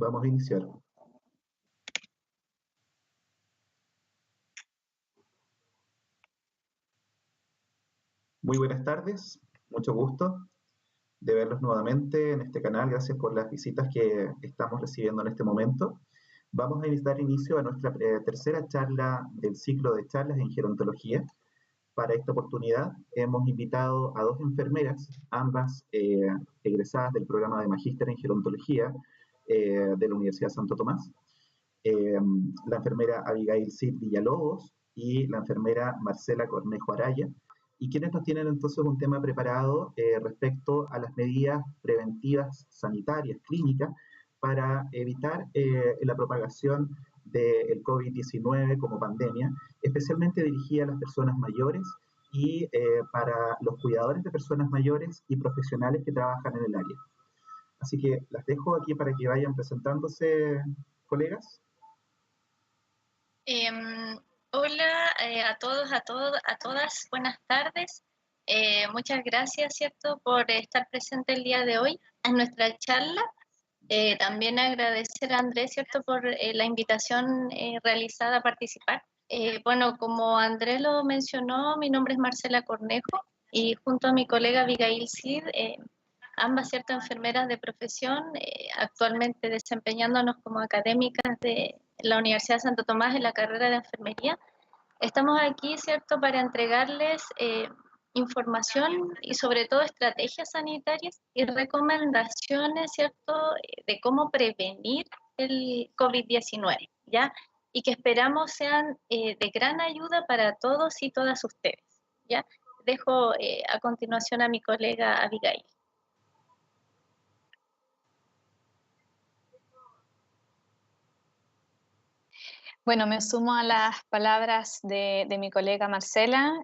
Vamos a iniciar. Muy buenas tardes, mucho gusto de verlos nuevamente en este canal. Gracias por las visitas que estamos recibiendo en este momento. Vamos a dar inicio a nuestra tercera charla del ciclo de charlas en gerontología. Para esta oportunidad hemos invitado a dos enfermeras, ambas egresadas del programa de Magíster en Gerontología de la Universidad Santo Tomás. La enfermera Abigail Cid Villalobos y la enfermera Marcela Cornejo Araya, y quienes nos tienen entonces un tema preparado respecto a las medidas preventivas sanitarias clínicas para evitar la propagación del COVID-19 como pandemia, especialmente dirigida a las personas mayores y para los cuidadores de personas mayores y profesionales que trabajan en el área. Así que las dejo aquí para que vayan presentándose, colegas. Hola a todos, a todas, buenas tardes. Muchas gracias, ¿cierto?, por estar presente el día de hoy en nuestra charla. También agradecer a Andrés, ¿cierto?, por la invitación realizada a participar. Bueno, como Andrés lo mencionó, mi nombre es Marcela Cornejo y junto a mi colega Abigail Cid, ambas, ¿cierto?, enfermeras de profesión, actualmente desempeñándonos como académicas de la Universidad de Santo Tomás en la carrera de enfermería. Estamos aquí, ¿cierto?, para entregarles información y sobre todo estrategias sanitarias y recomendaciones, ¿cierto?, de cómo prevenir el COVID-19, ¿ya? Y que esperamos sean de gran ayuda para todos y todas ustedes, ¿ya? Dejo a continuación a mi colega Abigail. Bueno, me sumo a las palabras de mi colega Marcela,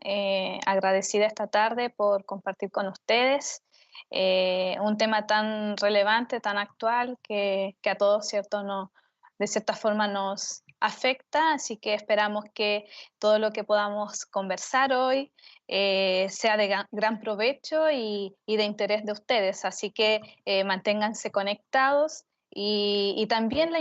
agradecida esta tarde por compartir con ustedes un tema tan relevante, tan actual, que a todos, ¿cierto?, de cierta forma nos afecta, así que esperamos que todo lo que podamos conversar hoy sea de gran provecho y de interés de ustedes, así que manténganse conectados y también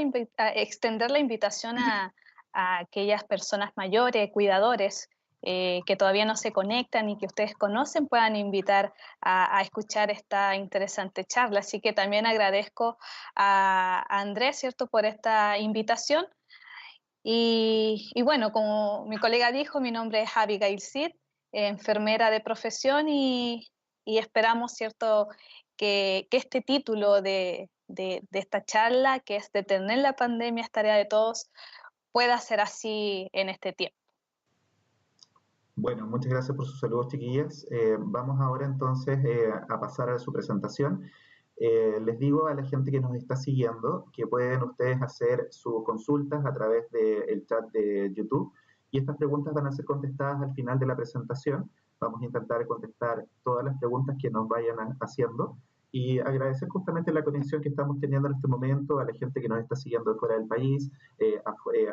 extender la invitación a aquellas personas mayores, cuidadores, que todavía no se conectan y que ustedes conocen, puedan invitar a escuchar esta interesante charla. Así que también agradezco a Andrés, ¿cierto?, por esta invitación. Y bueno, como mi colega dijo, mi nombre es Abigail Cid, enfermera de profesión, y esperamos, ¿cierto?, que este título de esta charla, que es Detener la pandemia, es tarea de todos, pueda ser así en este tiempo. Bueno, muchas gracias por sus saludos, chiquillas. Vamos ahora entonces a pasar a su presentación. Les digo a la gente que nos está siguiendo que pueden ustedes hacer sus consultas a través del chat de YouTube, y estas preguntas van a ser contestadas al final de la presentación. Vamos a intentar contestar todas las preguntas que nos vayan haciendo, y agradecer justamente la conexión que estamos teniendo en este momento a la gente que nos está siguiendo de fuera del país,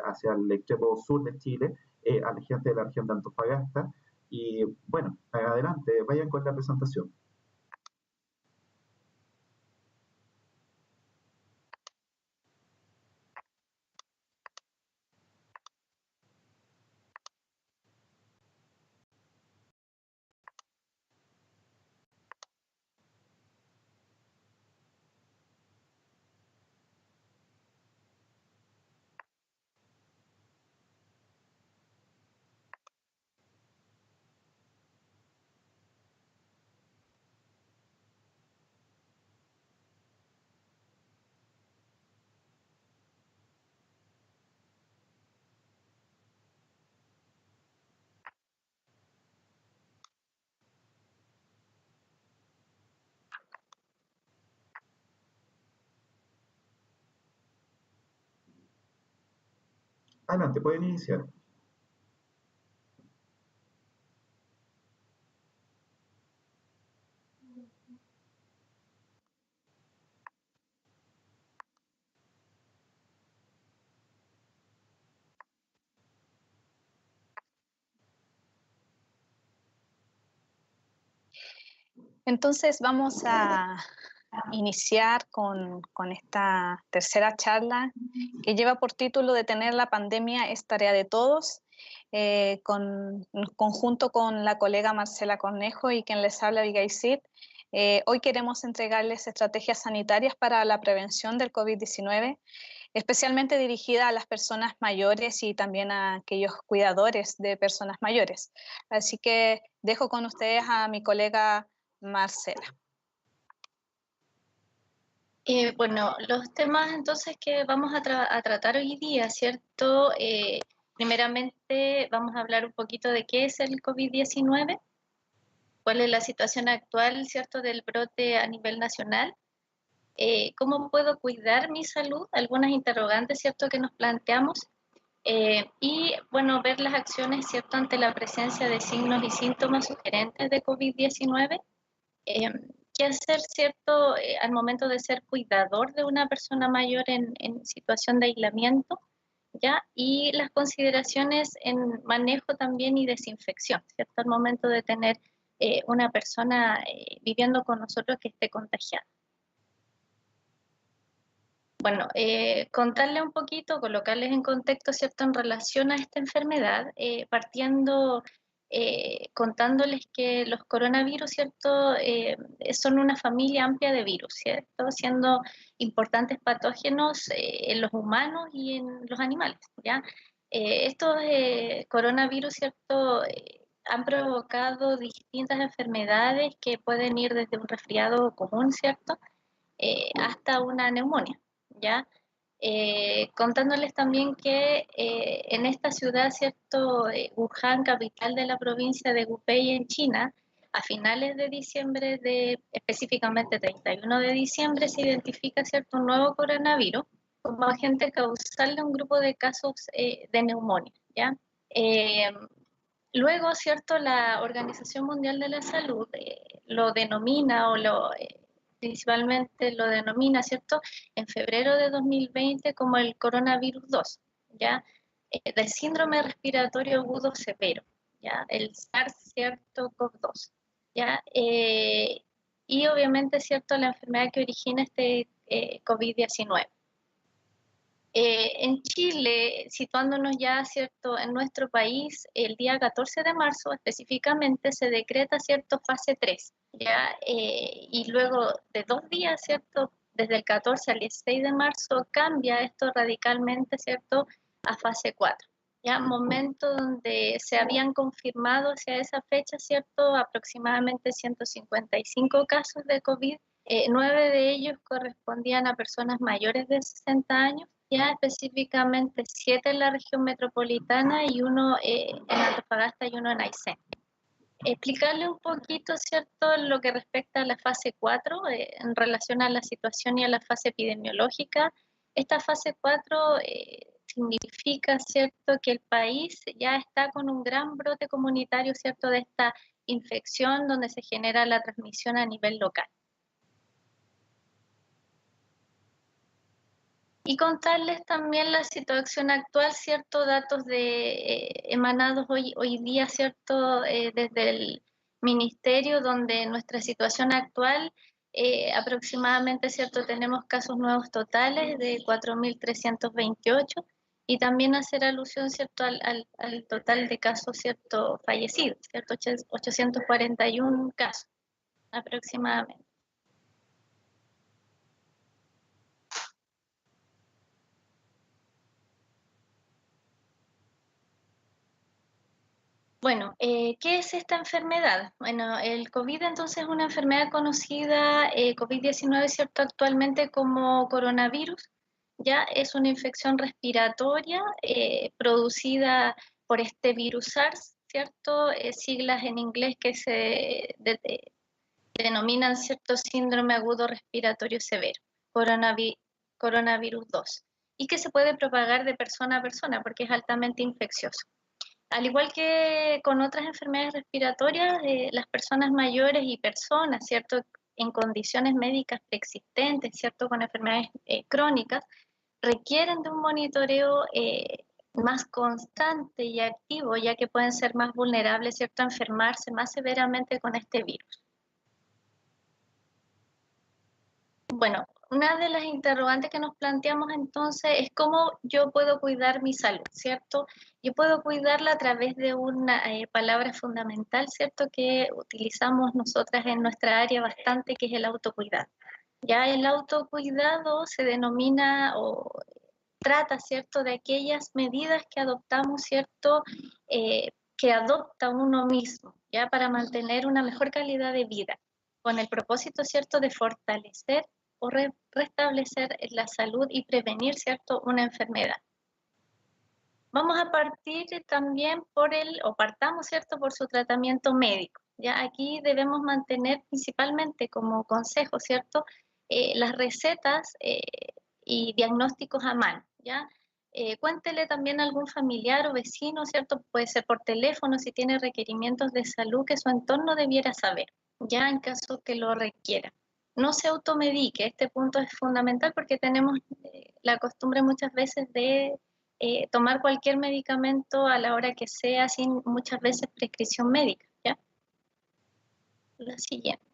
hacia el extremo sur de Chile, a la gente de la región de Antofagasta. Y bueno, adelante, vayan con la presentación. Adelante, pueden iniciar. Entonces vamos a iniciar con esta tercera charla que lleva por título Detener la pandemia es tarea de todos, en conjunto con la colega Marcela Cornejo y quien les habla, Abigail Cid. Hoy queremos entregarles estrategias sanitarias para la prevención del COVID-19, especialmente dirigida a las personas mayores y también a aquellos cuidadores de personas mayores. Así que dejo con ustedes a mi colega Marcela. Bueno, los temas entonces que vamos a tratar hoy día, ¿cierto? Primeramente vamos a hablar un poquito de qué es el COVID-19, cuál es la situación actual, ¿cierto?, del brote a nivel nacional. ¿Cómo puedo cuidar mi salud? Algunas interrogantes, ¿cierto?, que nos planteamos. Y, bueno, ver las acciones, ¿cierto?, ante la presencia de signos y síntomas sugerentes de COVID-19. ¿Qué hacer, cierto, al momento de ser cuidador de una persona mayor en situación de aislamiento? ¿Ya? Y las consideraciones en manejo también y desinfección, ¿cierto? Al momento de tener una persona viviendo con nosotros que esté contagiada. Bueno, contarle un poquito, colocarles en contexto, ¿cierto?, en relación a esta enfermedad, partiendo contándoles que los coronavirus, ¿cierto?, son una familia amplia de virus, ¿cierto?, siendo importantes patógenos en los humanos y en los animales, ¿ya? Estos coronavirus, ¿cierto?, han provocado distintas enfermedades que pueden ir desde un resfriado común, ¿cierto?, hasta una neumonía, ¿ya? Contándoles también que en esta ciudad, ¿cierto?, Wuhan, capital de la provincia de Hubei en China, a finales de diciembre, específicamente 31 de diciembre, se identifica, ¿cierto?, un nuevo coronavirus como agente causal de un grupo de casos de neumonía, ¿ya? Luego, ¿cierto?, la Organización Mundial de la Salud lo denomina principalmente lo denomina, ¿cierto?, en febrero de 2020 como el coronavirus 2, ¿ya? Del síndrome respiratorio agudo severo, ¿ya? El SARS, ¿cierto?, CoV-2, ¿ya? Y obviamente, ¿cierto?, la enfermedad que origina este COVID-19. En Chile, situándonos ya, ¿cierto?, en nuestro país, el día 14 de marzo específicamente se decreta, ¿cierto?, fase 3, ¿ya? Y luego de 2 días, ¿cierto?, desde el 14 al 16 de marzo cambia esto radicalmente, ¿cierto?, a fase 4, ¿ya? Momento donde se habían confirmado hacia esa fecha, ¿cierto?, aproximadamente 155 casos de COVID, 9 de ellos correspondían a personas mayores de 60 años, ya específicamente 7 en la región metropolitana y uno en Antofagasta y uno en Aysén. Explicarle un poquito, ¿cierto?, lo que respecta a la fase 4 en relación a la situación y a la fase epidemiológica. Esta fase 4 significa, ¿cierto?, que el país ya está con un gran brote comunitario, ¿cierto?, de esta infección donde se genera la transmisión a nivel local. Y contarles también la situación actual, ¿cierto? Datos emanados hoy día, ¿cierto? Desde el Ministerio, donde nuestra situación actual, aproximadamente, ¿cierto? Tenemos casos nuevos totales de 4.328 y también hacer alusión, ¿cierto?, al total de casos, ¿cierto?, fallecidos, ¿cierto? 841 casos aproximadamente. Bueno, ¿qué es esta enfermedad? Bueno, el COVID entonces es una enfermedad conocida, COVID-19, ¿cierto?, actualmente como coronavirus. Ya es una infección respiratoria producida por este virus SARS, ¿cierto? Siglas en inglés que se denominan, ¿cierto?, síndrome agudo respiratorio severo, coronavirus 2, y que se puede propagar de persona a persona porque es altamente infeccioso. Al igual que con otras enfermedades respiratorias, las personas mayores y personas, ¿cierto?, en condiciones médicas preexistentes, ¿cierto?, con enfermedades crónicas, requieren de un monitoreo más constante y activo, ya que pueden ser más vulnerables, ¿cierto?, a enfermarse más severamente con este virus. Bueno, una de las interrogantes que nos planteamos entonces es cómo yo puedo cuidar mi salud, ¿cierto? Yo puedo cuidarla a través de una palabra fundamental, ¿cierto? Que utilizamos nosotras en nuestra área bastante, que es el autocuidado. Ya el autocuidado se denomina o trata, ¿cierto?, de aquellas medidas que adoptamos, ¿cierto?, que adopta uno mismo, ¿ya? Para mantener una mejor calidad de vida, con el propósito, ¿cierto?, de fortalecer o restablecer la salud y prevenir, ¿cierto?, una enfermedad. Vamos a partir también o partamos, ¿cierto?, por su tratamiento médico. Ya aquí debemos mantener principalmente como consejo, ¿cierto?, las recetas y diagnósticos a mano, ¿ya? Cuéntele también a algún familiar o vecino, ¿cierto? Puede ser por teléfono si tiene requerimientos de salud que su entorno debiera saber, ya en caso que lo requiera. No se automedique, este punto es fundamental porque tenemos la costumbre muchas veces de tomar cualquier medicamento a la hora que sea sin muchas veces prescripción médica, ¿ya? La siguiente.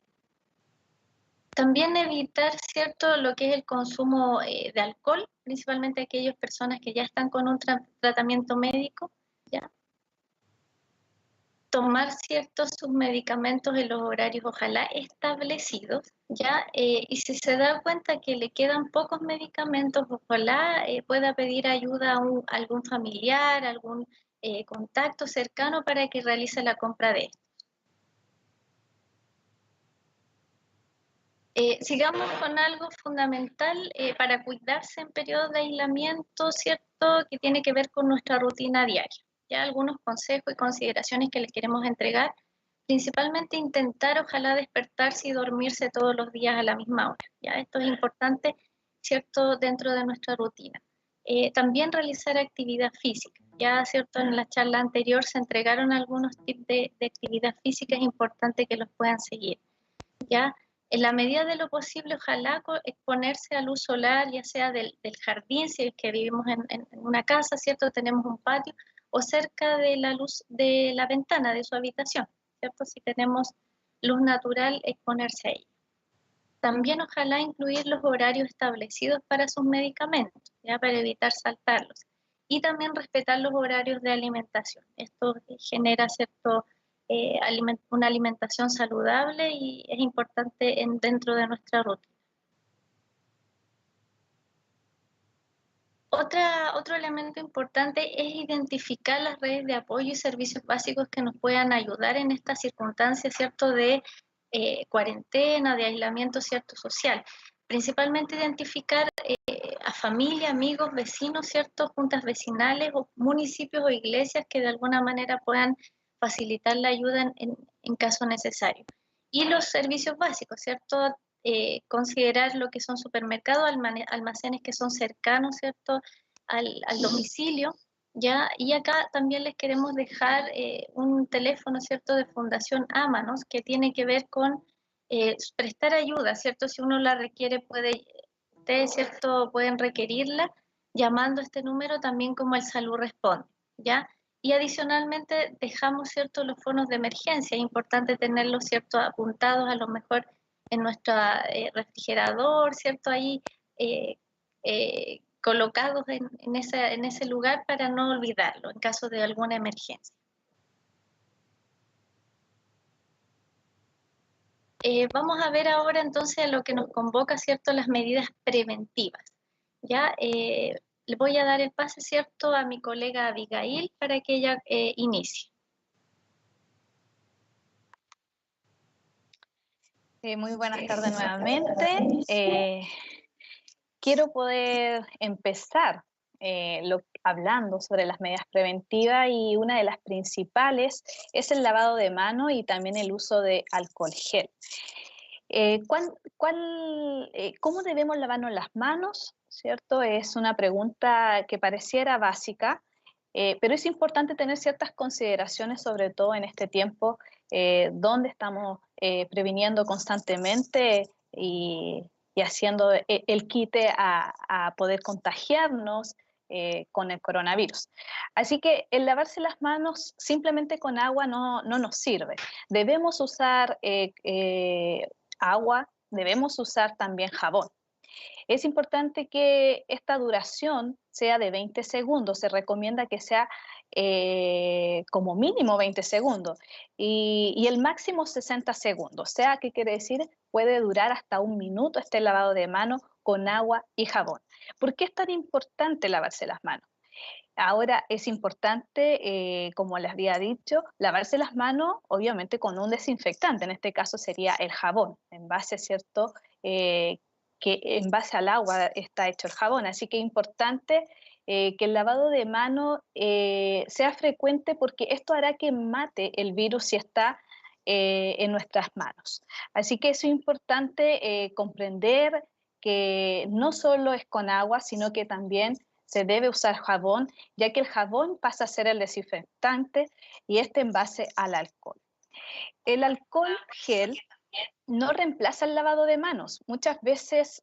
También evitar, ¿cierto?, lo que es el consumo de alcohol, principalmente aquellas personas que ya están con un tratamiento médico, ¿ya? Tomar ciertos sus medicamentos en los horarios ojalá establecidos, ¿ya? Y si se da cuenta que le quedan pocos medicamentos, ojalá pueda pedir ayuda a algún familiar, algún contacto cercano para que realice la compra de esto. Sigamos con algo fundamental para cuidarse en periodos de aislamiento, ¿cierto? Que tiene que ver con nuestra rutina diaria. Ya algunos consejos y consideraciones que les queremos entregar, principalmente intentar ojalá despertarse y dormirse todos los días a la misma hora. Ya esto es importante, ¿cierto? Dentro de nuestra rutina. También realizar actividad física. Ya, ¿cierto? En la charla anterior se entregaron algunos tips de actividad física, es importante que los puedan seguir. ¿Ya? En la medida de lo posible, ojalá exponerse a luz solar, ya sea del jardín, si es que vivimos en una casa, ¿cierto? Tenemos un patio, o cerca de la luz de la ventana de su habitación, ¿cierto? Si tenemos luz natural, exponerse a ella. También ojalá incluir los horarios establecidos para sus medicamentos, ¿ya? Para evitar saltarlos. Y también respetar los horarios de alimentación. Esto genera cierto una alimentación saludable y es importante dentro de nuestra rutina. Otro elemento importante es identificar las redes de apoyo y servicios básicos que nos puedan ayudar en estas circunstancias, ¿cierto?, de cuarentena, de aislamiento, ¿cierto?, social. Principalmente identificar a familia, amigos, vecinos, ¿cierto?, juntas vecinales o municipios o iglesias que de alguna manera puedan facilitar la ayuda en caso necesario. Y los servicios básicos, ¿cierto? Considerar lo que son supermercados, almacenes que son cercanos, ¿cierto?, al domicilio, ¿ya? Y acá también les queremos dejar un teléfono, ¿cierto?, de Fundación Ámanos, que tiene que ver con prestar ayuda, ¿cierto? Si uno la requiere, ustedes, ¿cierto?, pueden requerirla llamando a este número también como el Salud Responde, ¿ya? Y adicionalmente dejamos, ¿cierto?, los fondos de emergencia. Es importante tenerlos, ¿cierto?, apuntados a lo mejor en nuestro refrigerador, ¿cierto? Ahí colocados en ese lugar para no olvidarlo en caso de alguna emergencia. Vamos a ver ahora entonces lo que nos convoca, ¿cierto?, las medidas preventivas. Ya le voy a dar el pase, ¿cierto?, a mi colega Abigail para que ella inicie. Muy buenas tardes nuevamente. Quiero poder empezar hablando sobre las medidas preventivas y una de las principales es el lavado de manos y también el uso de alcohol gel. ¿Cómo debemos lavarnos las manos? ¿Cierto? Es una pregunta que pareciera básica, pero es importante tener ciertas consideraciones, sobre todo en este tiempo donde estamos previniendo constantemente y haciendo el quite a poder contagiarnos con el coronavirus. Así que el lavarse las manos simplemente con agua no nos sirve. Debemos usar agua, debemos usar también jabón. Es importante que esta duración sea de 20 segundos, se recomienda que sea como mínimo 20 segundos y el máximo 60 segundos. O sea, ¿qué quiere decir? Puede durar hasta 1 minuto este lavado de manos con agua y jabón. ¿Por qué es tan importante lavarse las manos? Ahora es importante, como les había dicho, lavarse las manos obviamente con un desinfectante, en este caso sería el jabón, en base, ¿cierto? Que en base al agua está hecho el jabón, así que es importante que el lavado de manos sea frecuente porque esto hará que mate el virus si está en nuestras manos. Así que es importante comprender que no solo es con agua, sino que también se debe usar jabón, ya que el jabón pasa a ser el desinfectante y este en base al alcohol. El alcohol gel no reemplaza el lavado de manos. Muchas veces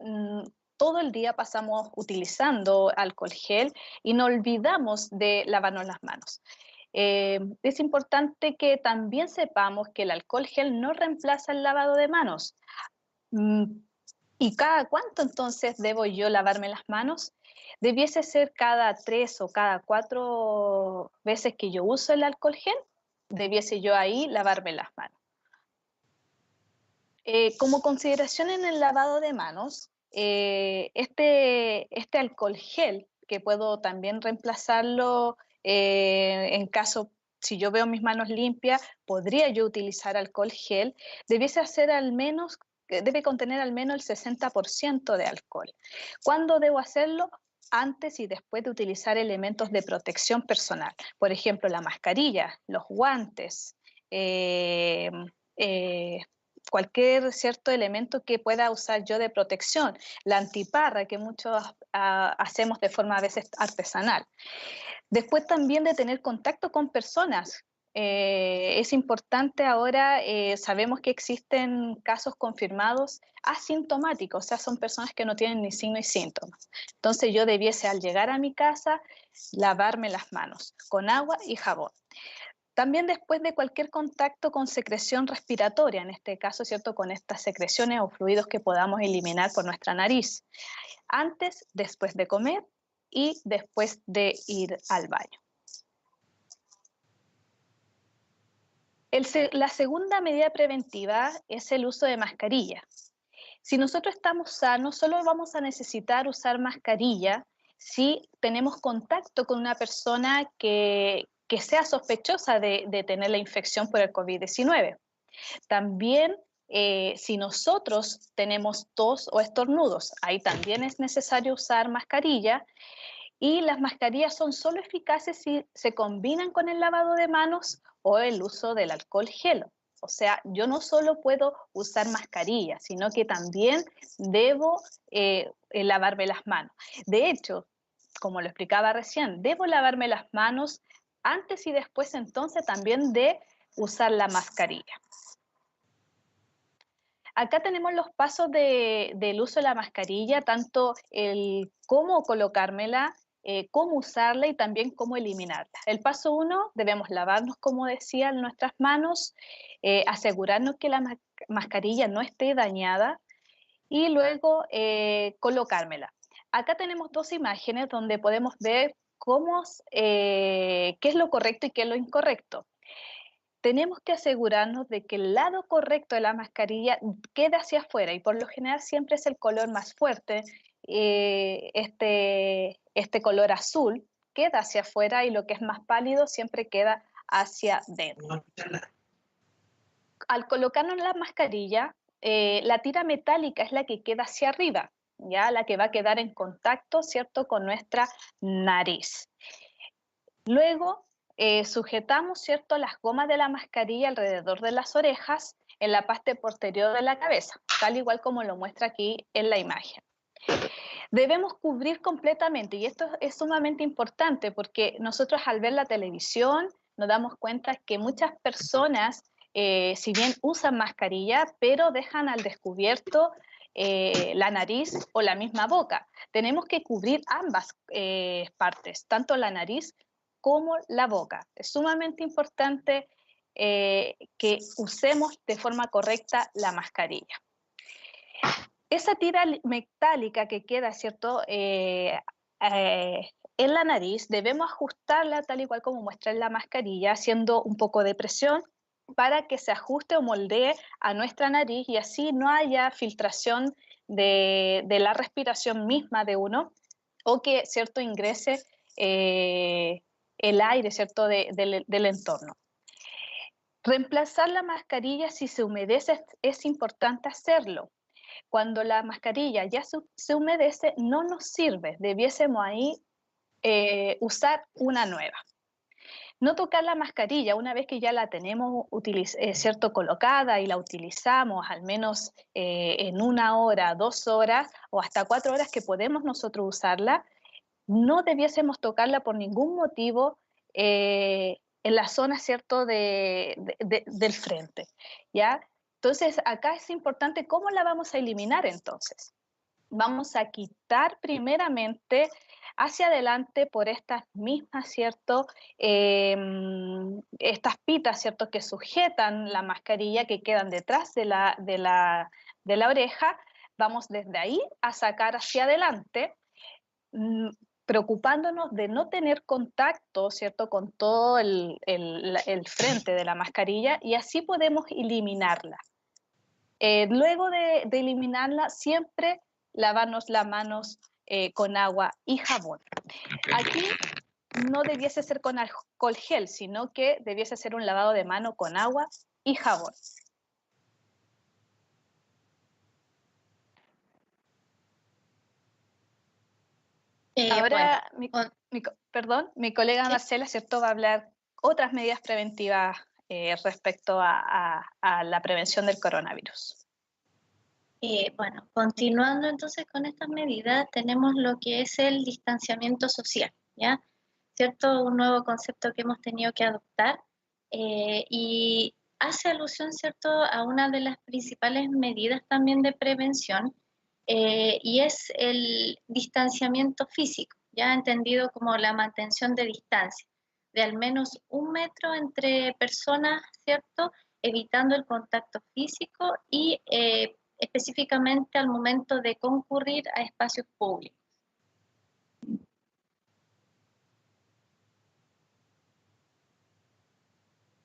todo el día pasamos utilizando alcohol gel y nos olvidamos de lavarnos las manos. Es importante que también sepamos que el alcohol gel no reemplaza el lavado de manos. ¿Y cada cuánto entonces debo yo lavarme las manos? ¿Debiese ser cada 3 o cada 4 veces que yo uso el alcohol gel? ¿Debiese yo ahí lavarme las manos? Como consideración en el lavado de manos, este alcohol gel, que puedo también reemplazarlo en caso, si yo veo mis manos limpias, podría yo utilizar alcohol gel, debe contener al menos el 60% de alcohol. ¿Cuándo debo hacerlo? Antes y después de utilizar elementos de protección personal. Por ejemplo, la mascarilla, los guantes, cualquier cierto elemento que pueda usar yo de protección, la antiparra que muchos hacemos de forma a veces artesanal. Después también de tener contacto con personas. Es importante ahora, sabemos que existen casos confirmados asintomáticos, o sea, son personas que no tienen ni signos y síntomas. Entonces yo debiese al llegar a mi casa lavarme las manos con agua y jabón. También después de cualquier contacto con secreción respiratoria, en este caso, ¿cierto?, con estas secreciones o fluidos que podamos eliminar por nuestra nariz. Antes, después de comer y después de ir al baño. La segunda medida preventiva es el uso de mascarilla. Si nosotros estamos sanos, solo vamos a necesitar usar mascarilla si tenemos contacto con una persona que sea sospechosa de tener la infección por el COVID-19. También si nosotros tenemos tos o estornudos, ahí también es necesario usar mascarilla y las mascarillas son solo eficaces si se combinan con el lavado de manos o el uso del alcohol gel. O sea, yo no solo puedo usar mascarilla, sino que también debo lavarme las manos. De hecho, como lo explicaba recién, debo lavarme las manos antes y después entonces también de usar la mascarilla. Acá tenemos los pasos del uso de la mascarilla, tanto el cómo colocármela, cómo usarla y también cómo eliminarla. El paso 1, debemos lavarnos, como decía, nuestras manos, asegurarnos que la mascarilla no esté dañada y luego colocármela. Acá tenemos 2 imágenes donde podemos ver qué es lo correcto y qué es lo incorrecto. Tenemos que asegurarnos de que el lado correcto de la mascarilla quede hacia afuera y por lo general siempre es el color más fuerte. Este color azul queda hacia afuera y lo que es más pálido siempre queda hacia dentro. Al colocarnos la mascarilla, la tira metálica es la que queda hacia arriba, ya la que va a quedar en contacto, ¿cierto?, con nuestra nariz. Luego sujetamos, ¿cierto?, las gomas de la mascarilla alrededor de las orejas en la parte posterior de la cabeza, tal igual como lo muestra aquí en la imagen. Debemos cubrir completamente, y esto es sumamente importante porque nosotros al ver la televisión nos damos cuenta que muchas personas, si bien usan mascarilla, pero dejan al descubierto la nariz o la misma boca. Tenemos que cubrir ambas partes, tanto la nariz como la boca. Es sumamente importante que usemos de forma correcta la mascarilla. esa tira metálica que queda, ¿cierto? En la nariz, debemos ajustarla tal y cual como muestra en la mascarilla, haciendo un poco de presión para que se ajuste o moldee a nuestra nariz y así no haya filtración de la respiración misma de uno o que, ¿cierto?, ingrese el aire, ¿cierto?, del entorno. Reemplazar la mascarilla si se humedece es importante hacerlo. Cuando la mascarilla ya se humedece, no nos sirve, debiésemos ahí usar una nueva. No tocar la mascarilla una vez que ya la tenemos cierto, colocada y la utilizamos al menos en 1 hora, 2 horas o hasta 4 horas que podemos nosotros usarla, no debiésemos tocarla por ningún motivo en la zona, ¿cierto?, del frente, ¿ya? Entonces, acá es importante cómo la vamos a eliminar entonces. Vamos a quitar primeramente hacia adelante por estas mismas, ¿cierto? Estas pitas, ¿cierto?, que sujetan la mascarilla, que quedan detrás de la oreja. Vamos desde ahí a sacar hacia adelante, preocupándonos de no tener contacto, ¿cierto?, con todo el frente de la mascarilla y así podemos eliminarla. Luego de eliminarla, siempre lavarnos las manos con agua y jabón. Aquí no debiese ser con alcohol gel, sino que debiese ser un lavado de mano con agua y jabón. Ahora, mi colega Marcela, ¿cierto?, va a hablar otras medidas preventivas respecto a la prevención del coronavirus. Bueno, continuando entonces con estas medidas, tenemos lo que es el distanciamiento social, ¿ya? ¿Cierto? Un nuevo concepto que hemos tenido que adoptar y hace alusión, ¿cierto?, a una de las principales medidas también de prevención y es el distanciamiento físico, ya entendido como la mantención de distancia, de al menos 1 metro entre personas, ¿cierto?, evitando el contacto físico y específicamente al momento de concurrir a espacios públicos.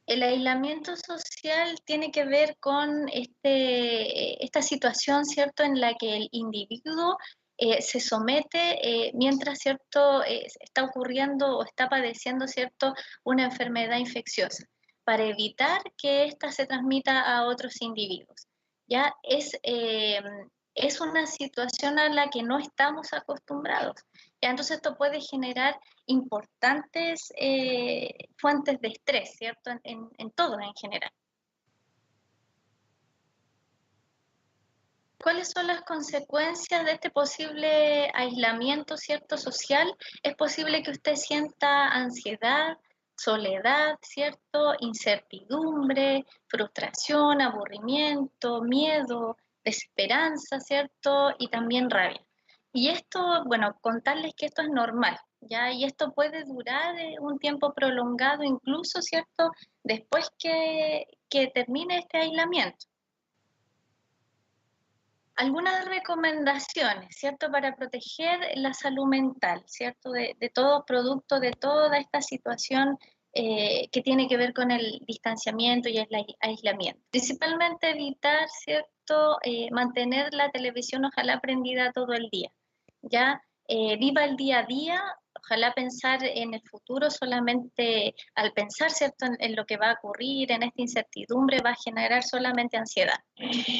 El aislamiento social tiene que ver con esta situación, ¿cierto?, en la que el individuo se somete mientras, ¿cierto?, está ocurriendo o está padeciendo, ¿cierto?, una enfermedad infecciosa, para evitar que ésta se transmita a otros individuos. Ya es una situación a la que no estamos acostumbrados. Ya, entonces esto puede generar importantes fuentes de estrés, ¿cierto? En todos en general. ¿Cuáles son las consecuencias de este posible aislamiento, ¿cierto?, social? Es posible que usted sienta ansiedad, soledad, ¿cierto?, incertidumbre, frustración, aburrimiento, miedo, desesperanza, ¿cierto?, y también rabia. Y esto, bueno, contarles que esto es normal, ¿ya? Y esto puede durar un tiempo prolongado, incluso, ¿cierto?, después que termine este aislamiento. Algunas recomendaciones, ¿cierto?, para proteger la salud mental, ¿cierto?, de todo producto, de toda esta situación que tiene que ver con el distanciamiento y el aislamiento. Principalmente evitar, ¿cierto?, mantener la televisión ojalá prendida todo el día, ¿ya? Viva el día a día, ojalá pensar en el futuro solamente al pensar, ¿cierto?, en lo que va a ocurrir, en esta incertidumbre, va a generar solamente ansiedad,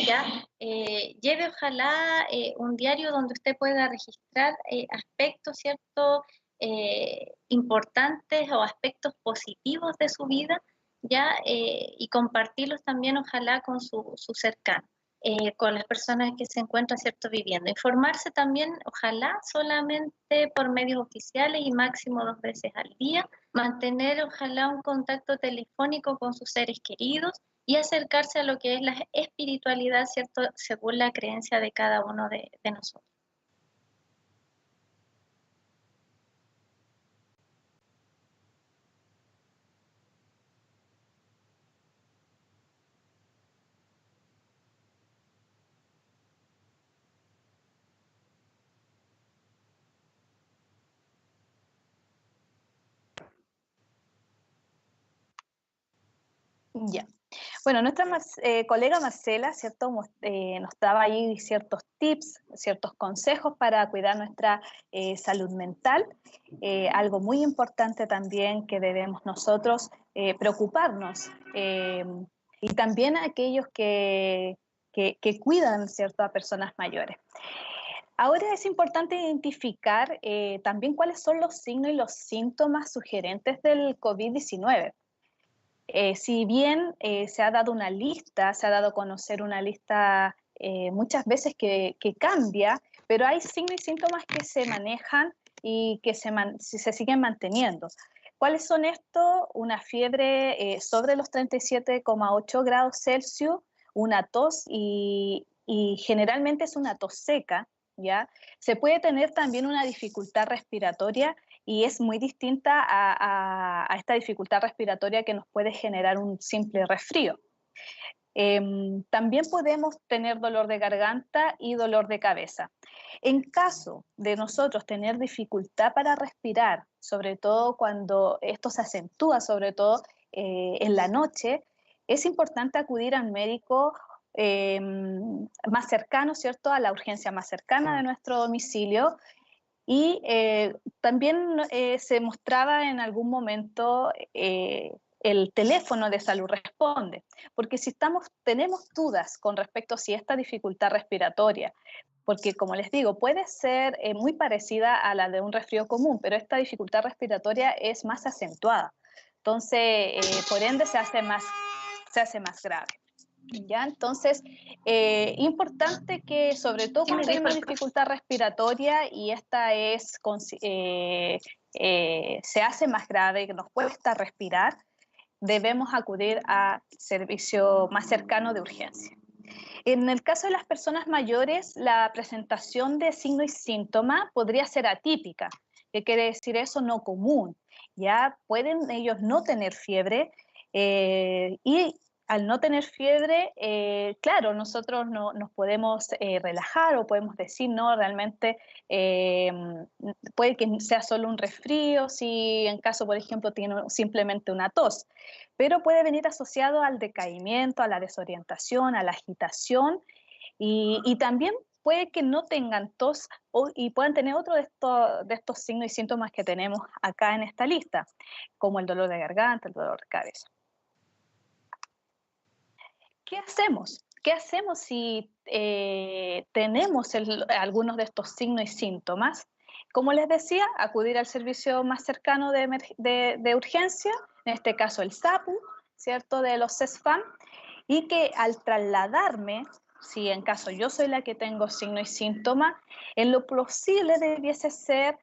¿ya? Lleve ojalá un diario donde usted pueda registrar aspectos, ¿cierto?, importantes o aspectos positivos de su vida, ¿ya? Y compartirlos también ojalá con su cercano. Con las personas que se encuentran, ¿cierto?, viviendo. Informarse también, ojalá, solamente por medios oficiales y máximo 2 veces al día. Mantener, ojalá, un contacto telefónico con sus seres queridos y acercarse a lo que es la espiritualidad, ¿cierto?, según la creencia de cada uno de nosotros. Ya. Bueno, nuestra colega Marcela, ¿cierto? Nos daba ahí ciertos tips, ciertos consejos para cuidar nuestra salud mental. Algo muy importante también que debemos nosotros preocuparnos. Y también aquellos que cuidan, ¿cierto?, a personas mayores. Ahora es importante identificar también cuáles son los signos y los síntomas sugerentes del COVID-19. Si bien se ha dado una lista, se ha dado a conocer una lista muchas veces que cambia, pero hay signos y síntomas que se manejan y que se siguen manteniendo. ¿Cuáles son estos? Una fiebre sobre los 37,8 grados Celsius, una tos y generalmente es una tos seca, ¿ya? Se puede tener también una dificultad respiratoria y es muy distinta a esta dificultad respiratoria que nos puede generar un simple resfrío. También podemos tener dolor de garganta y dolor de cabeza. En caso de nosotros tener dificultad para respirar, sobre todo cuando esto se acentúa, sobre todo en la noche, es importante acudir al médico más cercano, ¿cierto?, a la urgencia más cercana de nuestro domicilio. Y también se mostraba en algún momento el teléfono de Salud Responde, porque si tenemos dudas con respecto a si esta dificultad respiratoria, porque como les digo, puede ser muy parecida a la de un resfrío común, pero esta dificultad respiratoria es más acentuada. Entonces, por ende, se hace más grave. ¿Ya? Entonces, importante que sobre todo cuando tenemos dificultad respiratoria y esta se hace más grave, que nos cuesta respirar, debemos acudir a servicio más cercano de urgencia. En el caso de las personas mayores, la presentación de signos y síntomas podría ser atípica. ¿Qué quiere decir eso? No común. Ya pueden ellos no tener fiebre y al no tener fiebre, claro, nosotros nos podemos relajar o podemos decir, no, realmente puede que sea solo un resfrío, si en caso, por ejemplo, tiene simplemente una tos, pero puede venir asociado al decaimiento, a la desorientación, a la agitación y también puede que no tengan tos y puedan tener otro de estos signos y síntomas que tenemos acá en esta lista, como el dolor de garganta, el dolor de cabeza. ¿Qué hacemos? ¿Qué hacemos si tenemos algunos de estos signos y síntomas? Como les decía, acudir al servicio más cercano de urgencia, en este caso el SAPU, ¿cierto?, de los CESFAM, y que al trasladarme, si en caso yo soy la que tengo signos y síntomas, en lo posible debiese ser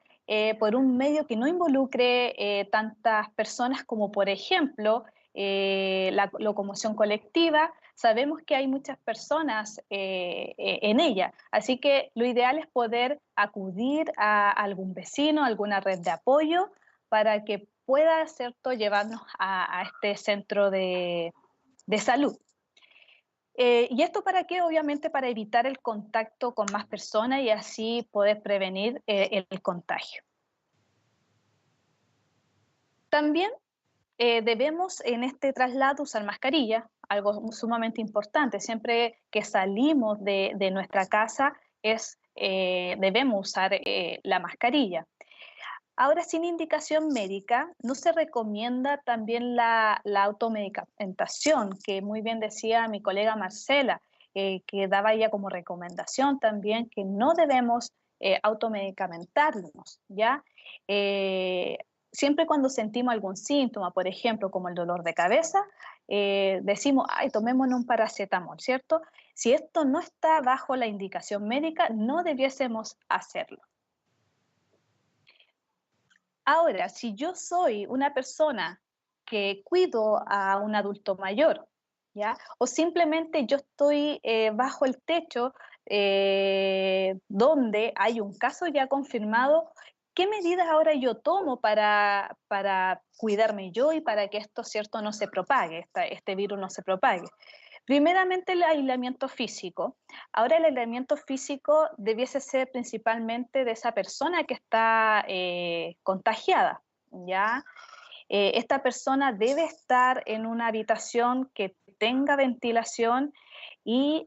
por un medio que no involucre tantas personas como, por ejemplo, la locomoción colectiva. Sabemos que hay muchas personas en ella, así que lo ideal es poder acudir a algún vecino, a alguna red de apoyo, para que pueda, ¿cierto?, llevarnos a este centro de salud. ¿Y esto para qué? Obviamente para evitar el contacto con más personas y así poder prevenir el contagio. También debemos en este traslado usar mascarilla, algo sumamente importante. Siempre que salimos de nuestra casa debemos usar la mascarilla. Ahora, sin indicación médica, no se recomienda también la automedicamentación, que muy bien decía mi colega Marcela, que daba ella como recomendación también que no debemos automedicamentarnos, ¿ya? Siempre cuando sentimos algún síntoma, por ejemplo, como el dolor de cabeza, decimos, ay, tomémonos un paracetamol, ¿cierto? Si esto no está bajo la indicación médica, no debiésemos hacerlo. Ahora, si yo soy una persona que cuido a un adulto mayor, ¿ya? O simplemente yo estoy bajo el techo donde hay un caso ya confirmado, ¿qué medidas ahora yo tomo para cuidarme yo y para que esto, ¿cierto?, no se propague, este virus no se propague? Primeramente, el aislamiento físico. Ahora el aislamiento físico debiese ser principalmente de esa persona que está contagiada, ¿ya? Esta persona debe estar en una habitación que tenga ventilación y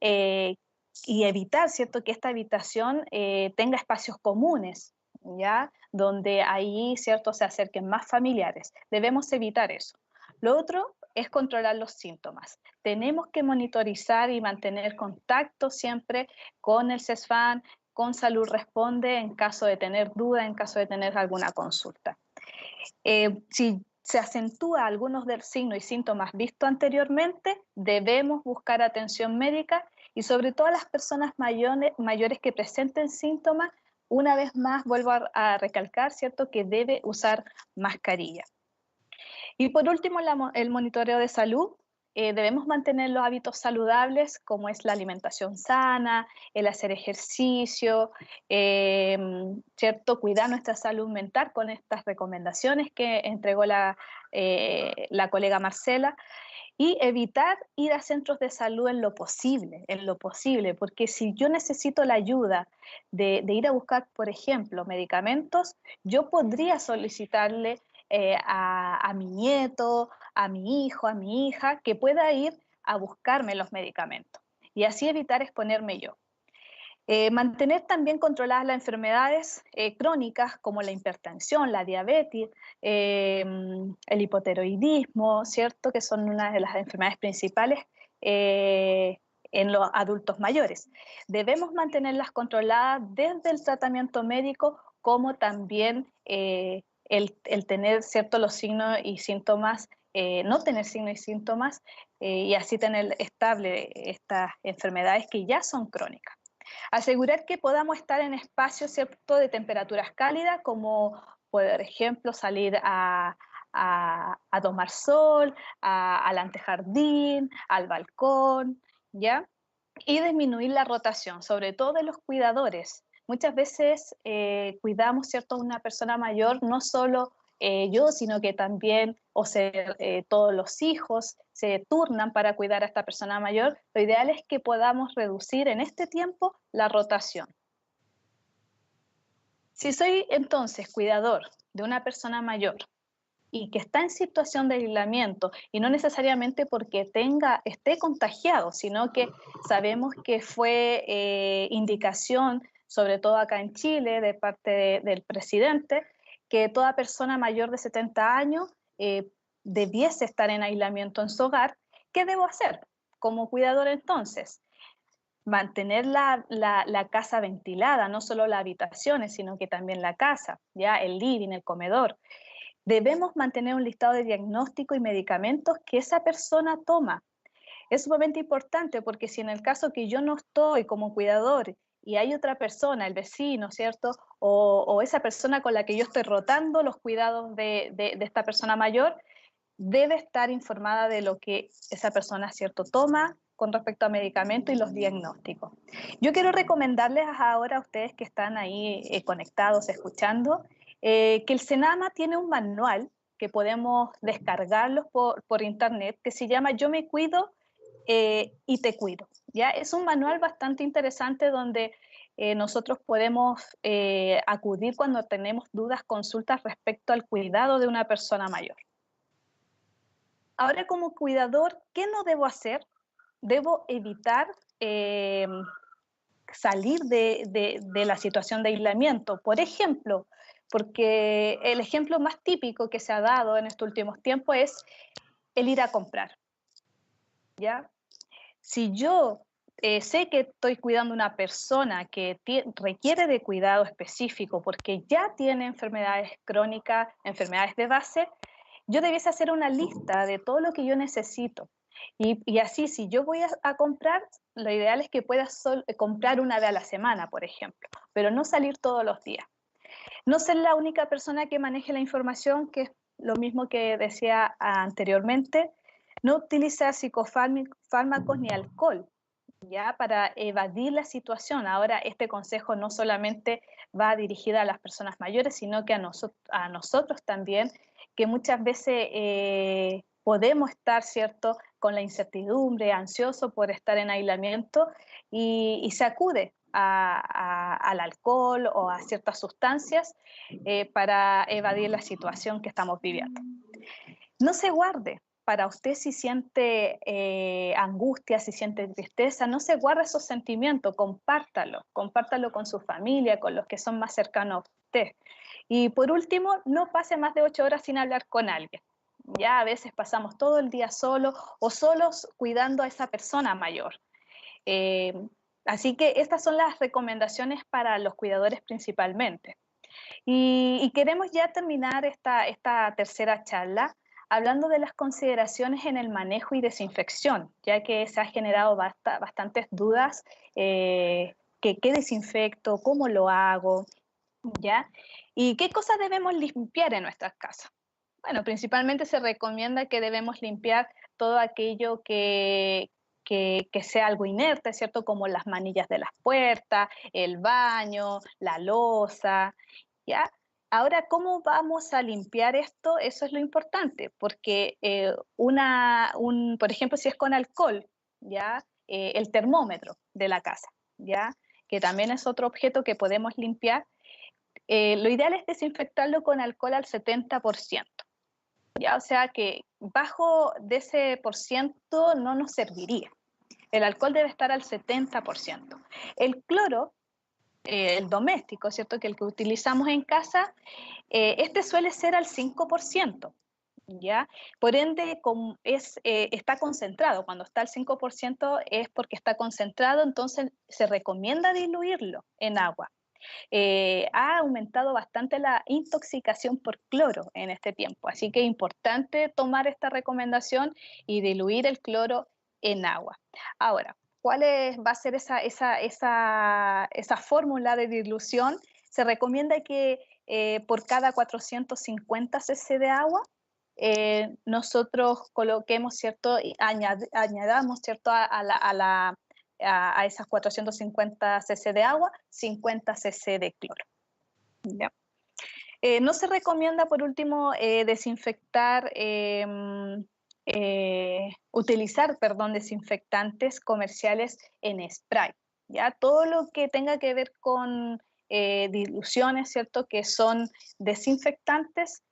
evitar, ¿cierto?, que esta habitación tenga espacios comunes, ¿ya? Donde ahí, ¿cierto?, se acerquen más familiares. Debemos evitar eso. Lo otro es controlar los síntomas. Tenemos que monitorizar y mantener contacto siempre con el CESFAN, con Salud Responde en caso de tener duda, en caso de tener alguna consulta. Si se acentúa algunos de los signos y síntomas vistos anteriormente, debemos buscar atención médica y sobre todo a las personas mayores que presenten síntomas, una vez más vuelvo a recalcar, ¿cierto?, que debe usar mascarilla. Y por último, el monitoreo de salud. Debemos mantener los hábitos saludables, como es la alimentación sana, el hacer ejercicio, ¿cierto? Cuidar nuestra salud mental con estas recomendaciones que entregó la colega Marcela, y evitar ir a centros de salud en lo posible, porque si yo necesito la ayuda de ir a buscar, por ejemplo, medicamentos, yo podría solicitarle a mi nieto, a mi hijo, a mi hija, que pueda ir a buscarme los medicamentos y así evitar exponerme yo. Mantener también controladas las enfermedades crónicas como la hipertensión, la diabetes, el hipotiroidismo, ¿cierto?, que son una de las enfermedades principales en los adultos mayores. Debemos mantenerlas controladas desde el tratamiento médico como también el tener, ¿cierto?, los signos y síntomas, no tener signos y síntomas y así tener estable estas enfermedades que ya son crónicas. Asegurar que podamos estar en espacios, ¿cierto?, de temperaturas cálidas, como por ejemplo salir a tomar sol, al antejardín, al balcón, ¿ya? Y disminuir la rotación, sobre todo de los cuidadores. Muchas veces cuidamos, ¿cierto?, a una persona mayor, no solo yo, sino que también todos los hijos se turnan para cuidar a esta persona mayor. Lo ideal es que podamos reducir en este tiempo la rotación. Si soy entonces cuidador de una persona mayor y que está en situación de aislamiento, y no necesariamente porque esté contagiado, sino que sabemos que fue indicación, sobre todo acá en Chile, de parte del presidente, que toda persona mayor de 70 años debiese estar en aislamiento en su hogar. ¿Qué debo hacer como cuidador entonces? Mantener la casa ventilada, no solo las habitaciones, sino que también la casa, ya el living, el comedor. Debemos mantener un listado de diagnósticos y medicamentos que esa persona toma. Es sumamente importante porque si en el caso que yo no estoy como cuidador y hay otra persona, el vecino, ¿cierto? O esa persona con la que yo estoy rotando los cuidados de esta persona mayor, debe estar informada de lo que esa persona, ¿cierto?, toma con respecto a medicamentos y los diagnósticos. Yo quiero recomendarles ahora a ustedes que están ahí conectados, escuchando, que el Senama tiene un manual que podemos descargarlos por internet que se llama Yo me cuido y te cuido. ¿Ya? Es un manual bastante interesante donde nosotros podemos acudir cuando tenemos dudas, consultas respecto al cuidado de una persona mayor. Ahora, como cuidador, ¿qué no debo hacer? Debo evitar salir de la situación de aislamiento. Por ejemplo, porque el ejemplo más típico que se ha dado en estos últimos tiempos es el ir a comprar, ¿ya? Si yo sé que estoy cuidando a una persona que requiere de cuidado específico porque ya tiene enfermedades crónicas, enfermedades de base, yo debiese hacer una lista de todo lo que yo necesito. Y así, si yo voy a comprar, lo ideal es que pueda comprar una vez a la semana, por ejemplo, pero no salir todos los días. No ser la única persona que maneje la información, que es lo mismo que decía anteriormente. No utilizar psicofármacos ni alcohol, ya, para evadir la situación. Ahora, este consejo no solamente va dirigida a las personas mayores, sino que a nosotros también, que muchas veces podemos estar, ¿cierto?, con la incertidumbre, ansioso por estar en aislamiento y se acude al alcohol o a ciertas sustancias para evadir la situación que estamos viviendo. No se guarde. Para usted si siente angustia, si siente tristeza, no se guarde esos sentimientos, compártalo con su familia, con los que son más cercanos a usted. Y por último, no pase más de 8 horas sin hablar con alguien. Ya a veces pasamos todo el día solo o solos cuidando a esa persona mayor. Eh, Así que estas son las recomendaciones para los cuidadores principalmente. Y queremos ya terminar esta tercera charla hablando de las consideraciones en el manejo y desinfección, ya que se han generado bastantes dudas, qué desinfecto, cómo lo hago, ¿ya? ¿Y qué cosas debemos limpiar en nuestras casas? Bueno, principalmente se recomienda que debemos limpiar todo aquello que sea algo inerte, ¿cierto? Como las manillas de las puertas, el baño, la loza, ¿ya? Ahora, ¿cómo vamos a limpiar esto? Eso es lo importante, porque por ejemplo, si es con alcohol, ¿ya? El termómetro de la casa, ¿ya? Que también es otro objeto que podemos limpiar. Lo ideal es desinfectarlo con alcohol al 70%, ¿ya? O sea que bajo de ese por ciento no nos serviría. El alcohol debe estar al 70%. El cloro, el doméstico, ¿cierto? Que el que utilizamos en casa, este suele ser al 5%, ¿ya? Por ende, está concentrado. Cuando está al 5% es porque está concentrado, entonces se recomienda diluirlo en agua. Ha aumentado bastante la intoxicación por cloro en este tiempo, así que es importante tomar esta recomendación y diluir el cloro en agua. Ahora, va a ser esa fórmula de dilución? Se recomienda que por cada 450 cc de agua, nosotros coloquemos, ¿cierto? Añadamos, ¿cierto? A esas 450 cc de agua, 50 cc de cloro. ¿Ya? No se recomienda, por último, utilizar desinfectantes comerciales en spray. ¿Ya? Todo lo que tenga que ver con diluciones, ¿cierto? Que son desinfectantes,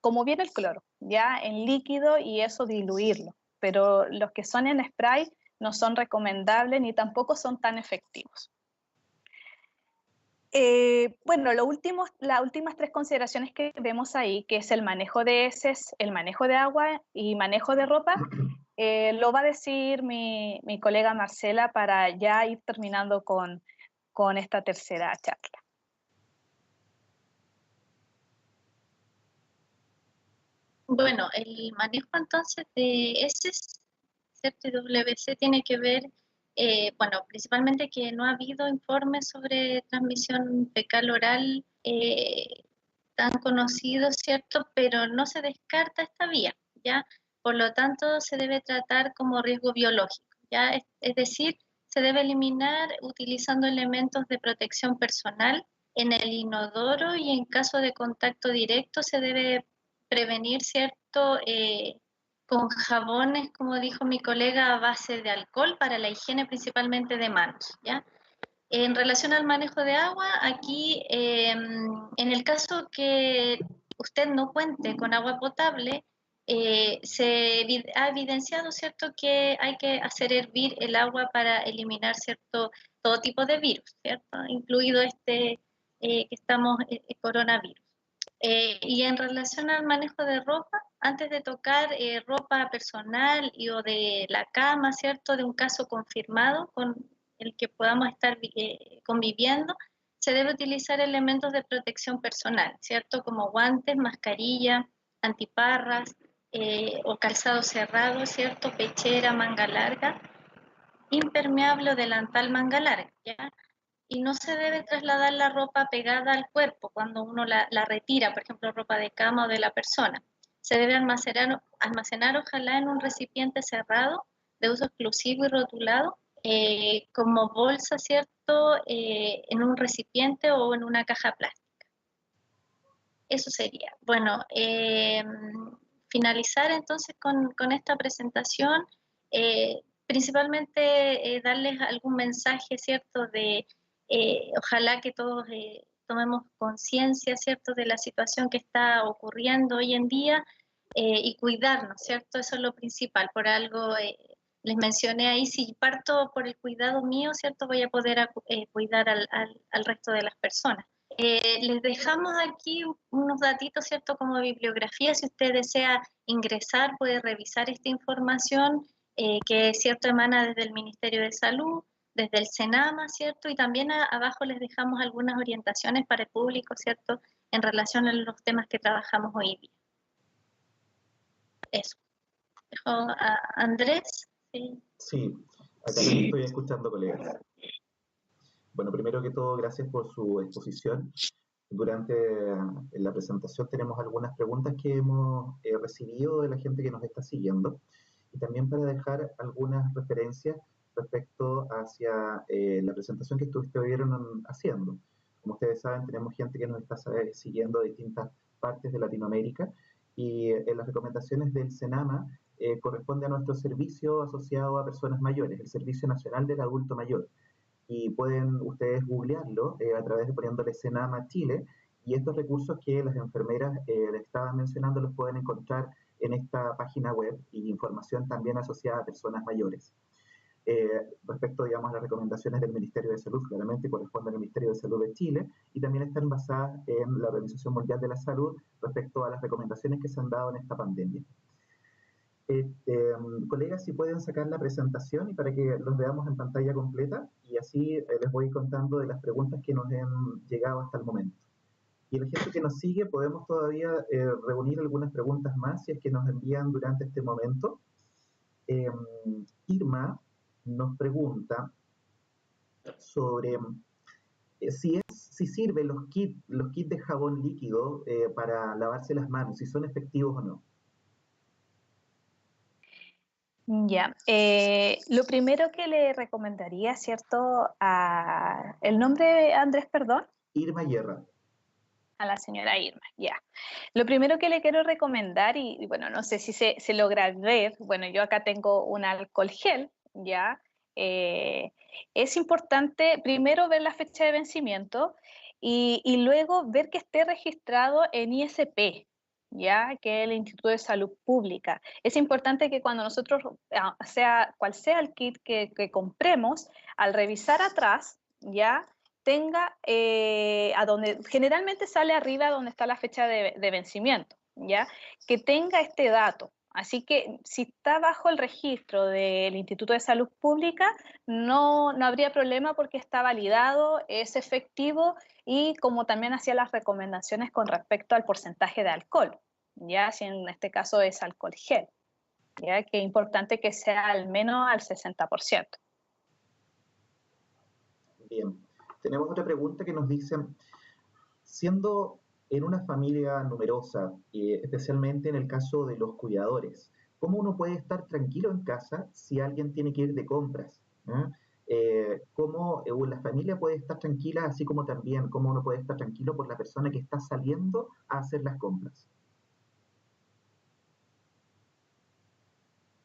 como viene el cloro, ya en líquido, y eso diluirlo. Pero los que son en spray no son recomendables ni tampoco son tan efectivos. Bueno, las últimas 3 consideraciones que vemos ahí, que es el manejo de heces, el manejo de agua y manejo de ropa, lo va a decir mi colega Marcela para ya ir terminando con esta tercera charla. Bueno, el manejo entonces de heces, ¿cierto? Y WC tiene que ver, bueno, principalmente que no ha habido informes sobre transmisión fecal oral tan conocidos, ¿cierto? Pero no se descarta esta vía, ¿ya? Por lo tanto, se debe tratar como riesgo biológico, ¿ya? Es decir, se debe eliminar utilizando elementos de protección personal en el inodoro, y en caso de contacto directo se debe prevenir, ¿cierto? Con jabones, como dijo mi colega, a base de alcohol para la higiene principalmente de manos, ¿ya? En relación al manejo de agua, aquí, en el caso que usted no cuente con agua potable, ha evidenciado, ¿cierto?, que hay que hacer hervir el agua para eliminar, ¿cierto?, todo tipo de virus, ¿cierto?, incluido que estamos, coronavirus. Y en relación al manejo de ropa, antes de tocar ropa personal o de la cama, ¿cierto?, de un caso confirmado con el que podamos estar conviviendo, se debe utilizar elementos de protección personal, ¿cierto?, como guantes, mascarilla, antiparras o calzado cerrado, ¿cierto?, pechera, manga larga, impermeable o delantal manga larga, ¿ya? Y no se debe trasladar la ropa pegada al cuerpo cuando uno la retira, por ejemplo, ropa de cama o de la persona. Se debe almacenar ojalá en un recipiente cerrado, de uso exclusivo y rotulado, como bolsa, ¿cierto? En un recipiente o en una caja plástica. Eso sería. Bueno, finalizar entonces con esta presentación, principalmente darles algún mensaje, ¿cierto? Ojalá que todos tomemos conciencia, ¿cierto?, de la situación que está ocurriendo hoy en día, y cuidarnos, ¿cierto? Eso es lo principal. Por algo les mencioné ahí, si parto por el cuidado mío, ¿cierto? Voy a poder cuidar al resto de las personas. Les dejamos aquí unos datitos, ¿cierto? Como bibliografía, si usted desea ingresar, puede revisar esta información que, ¿cierto?, emana desde el Ministerio de Salud, desde el SENAMA, ¿cierto? Y también abajo les dejamos algunas orientaciones para el público, ¿cierto?, en relación a los temas que trabajamos hoy día. Eso. Dejo a Andrés. Sí. Sí, acá también estoy escuchando, colegas. Bueno, primero que todo, gracias por su exposición. Durante la presentación tenemos algunas preguntas que hemos recibido de la gente que nos está siguiendo y también para dejar algunas referencias respecto hacia la presentación que estuvieron haciendo. Como ustedes saben, tenemos gente que nos está siguiendo de distintas partes de Latinoamérica y las recomendaciones del SENAMA corresponde a nuestro servicio asociado a personas mayores, el Servicio Nacional del Adulto Mayor. Y pueden ustedes googlearlo a través de poniéndole Senama Chile, y estos recursos que las enfermeras les estaban mencionando los pueden encontrar en esta página web y información también asociada a personas mayores. Respecto, digamos, a las recomendaciones del Ministerio de Salud, claramente corresponden al Ministerio de Salud de Chile y también están basadas en la Organización Mundial de la Salud respecto a las recomendaciones que se han dado en esta pandemia. Colegas, si pueden sacar la presentación y para que los veamos en pantalla completa y así les voy contando de las preguntas que nos han llegado hasta el momento. Y la gente que nos sigue podemos todavía reunir algunas preguntas más si es que nos envían durante este momento. Irma nos pregunta sobre si sirven los kits de jabón líquido para lavarse las manos, si son efectivos o no. Ya, lo primero que le recomendaría, ¿cierto? ¿El nombre, Andrés, perdón? Irma Guerra. A la señora Irma, ya. Lo primero que le quiero recomendar, y bueno, no sé si se logra ver, bueno, yo acá tengo un alcohol gel, ya. Es importante primero ver la fecha de vencimiento y luego ver que esté registrado en ISP, ya, que es el Instituto de Salud Pública. Es importante que cuando nosotros, sea cual sea el kit que compremos, al revisar atrás, ya, tenga a donde generalmente sale arriba donde está la fecha de vencimiento, ¿ya? Que tenga este dato. Así que si está bajo el registro del Instituto de Salud Pública, no habría problema porque está validado, es efectivo y como también hacía las recomendaciones con respecto al porcentaje de alcohol, ¿ya? Si en este caso es alcohol gel, ¿ya? Que es importante que sea al menos al 60%. Bien. Tenemos otra pregunta que nos dice, siendo en una familia numerosa, especialmente en el caso de los cuidadores, ¿cómo uno puede estar tranquilo en casa si alguien tiene que ir de compras? ¿Cómo la familia puede estar tranquila, así como también cómo uno puede estar tranquilo por la persona que está saliendo a hacer las compras?